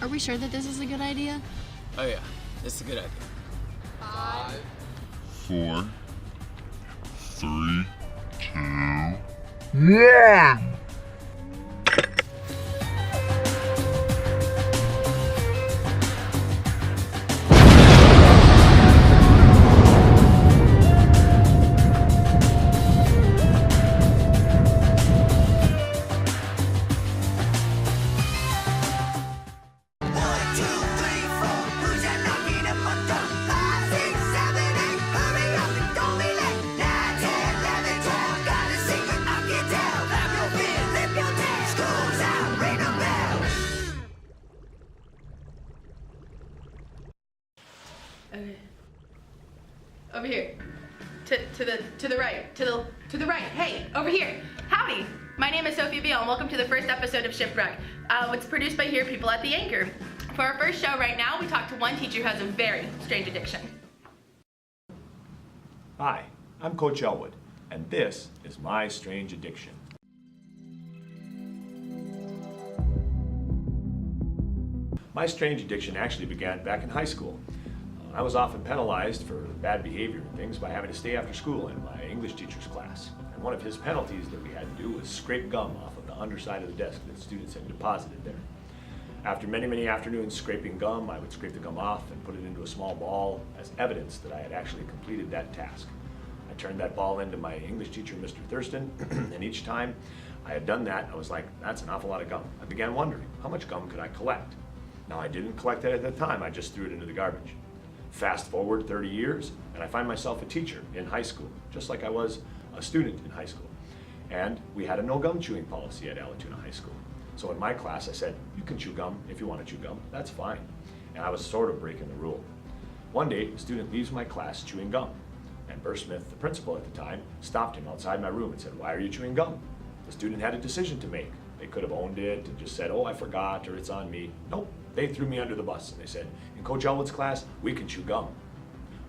Are we sure that this is a good idea? Oh yeah, this is a good idea. 5, 4, 3, 2, 1. Okay. Over here. To the right. To the right. Hey, over here. Howdy. My name is Sophie Beal and welcome to the first episode of Shipwreck. It's produced by Here People at the Anchor. For our first show right now, we talked to one teacher who has a very strange addiction. Hi, I'm Coach Elwood, and this is my strange addiction. My strange addiction actually began back in high school. I was often penalized for bad behavior and things by having to stay after school in my English teacher's class. And one of his penalties that we had to do was scrape gum off of the underside of the desk that students had deposited there. After many, many afternoons scraping gum, I would scrape the gum off and put it into a small ball as evidence that I had actually completed that task. I turned that ball into my English teacher, Mr. Thurston, and each time I had done that, I was like, that's an awful lot of gum. I began wondering, how much gum could I collect? Now, I didn't collect it at the time, I just threw it into the garbage. Fast forward 30 years, and I find myself a teacher in high school, just like I was a student in high school. And we had a no gum chewing policy at Allatoona High School. So in my class, I said, you can chew gum if you want to chew gum, that's fine. And I was sort of breaking the rule. One day, a student leaves my class chewing gum. And Burr Smith, the principal at the time, stopped him outside my room and said, why are you chewing gum? The student had a decision to make. They could have owned it and just said, oh, I forgot, or it's on me. Nope, they threw me under the bus and they said, in Coach Elwood's class, we can chew gum.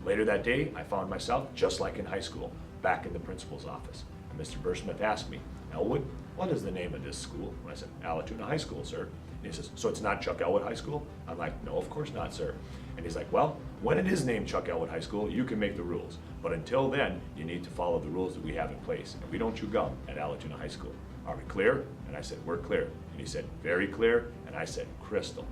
Later that day, I found myself, just like in high school, back in the principal's office. And Mr. Burr Smith asked me, Elwood, what is the name of this school? And I said, Allatoona High School, sir. And he says, so it's not Chuck Elwood High School? I'm like, no, of course not, sir. And he's like, well, when it is named Chuck Elwood High School, you can make the rules. But until then, you need to follow the rules that we have in place. And we don't chew gum at Allatoona High School. Are we clear? And I said, we're clear. And he said, very clear. And I said, crystal.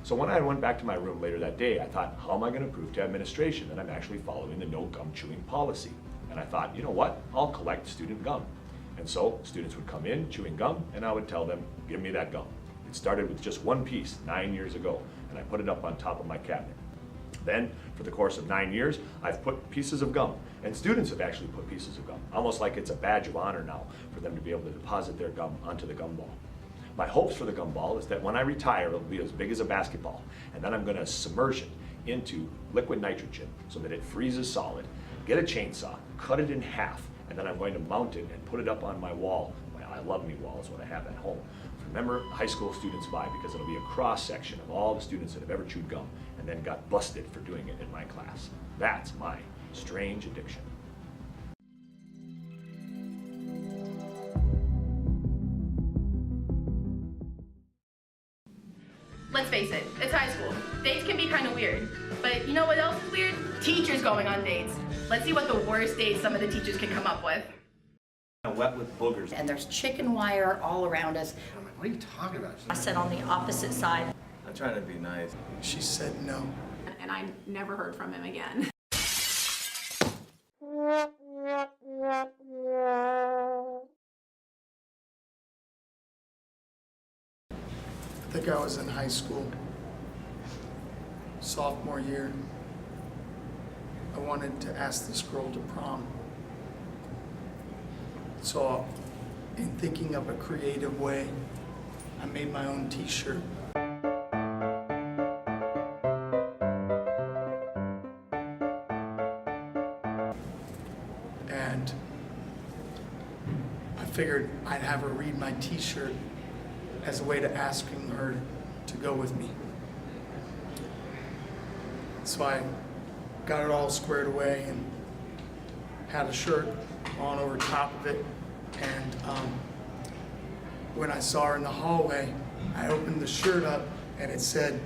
So when I went back to my room later that day, I thought, how am I going to prove to administration that I'm actually following the no gum chewing policy? And I thought, you know what? I'll collect student gum. And so students would come in chewing gum, and I would tell them, give me that gum. It started with just one piece 9 years ago, and I put it up on top of my cabinet. Then, for the course of 9 years, I've put pieces of gum, and students have actually put pieces of gum, almost like it's a badge of honor now for them to be able to deposit their gum onto the gum ball. My hopes for the gum ball is that when I retire, it'll be as big as a basketball, and then I'm going to submerge it into liquid nitrogen so that it freezes solid, get a chainsaw, cut it in half, and then I'm going to mount it and put it up on my wall. My I Love Me wall is what I have at home. Remember high school students vibe, because it'll be a cross-section of all the students that have ever chewed gum and then got busted for doing it in my class. That's my strange addiction. Let's face it, it's high school. Dates can be kind of weird. But you know what else is weird? Teachers going on dates. Let's see what the worst dates some of the teachers can come up with. Wet with boogers. And there's chicken wire all around us. I'm like, what are you talking about? I sat on the opposite side. I'm trying to be nice. She said no. And I never heard from him again. I think I was in high school, sophomore year. I wanted to ask this girl to prom. So, in thinking of a creative way, I made my own t-shirt. And I figured I'd have her read my t-shirt as a way to asking her to go with me. So I got it all squared away and had a shirt on over top of it. And when I saw her in the hallway, I opened the shirt up and it said,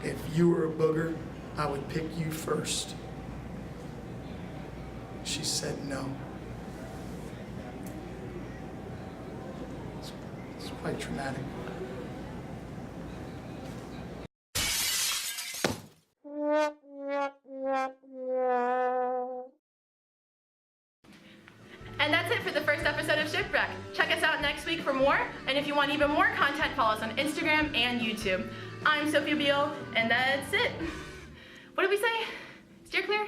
if you were a booger, I would pick you first. She said no. It's quite traumatic. And that's it for the first episode of Shipwreck. Check us out next week for more, and if you want even more content, follow us on Instagram and YouTube. I'm Sophie Beal, and that's it. What did we say? Steer clear?